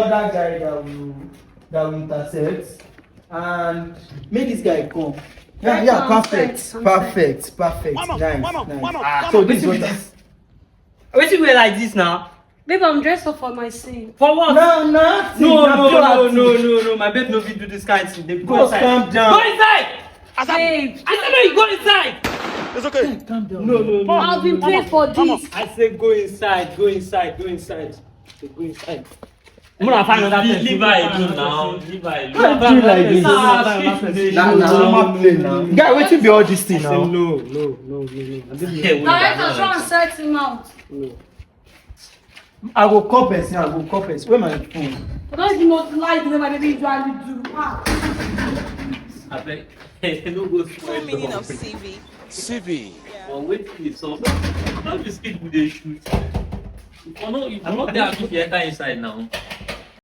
That guy that will intercept and make this guy come. Yeah, perfect. Nice. So this is what you wear like this now? Babe, I'm dressed up for my scene. For what? No, my babe no fit do this kind of thing. They go inside. Calm down. Go inside! Babe, I said no, you go inside! It's okay. Yeah, calm down. No. I've been paid for this. I said go inside. Go inside. I'm gonna find another person. Leave her alone now. Leave her alone. Can't do like this. Nah. Guy, waiting be all this thing now. No. Director, try and set him out. No. I go call person. Where my phone? Don't you not like the way my baby usually do? I beg. No go Full meaning of CV. CV. But wait till it's up. How the skit would they shoot? I'm not there to enter inside now.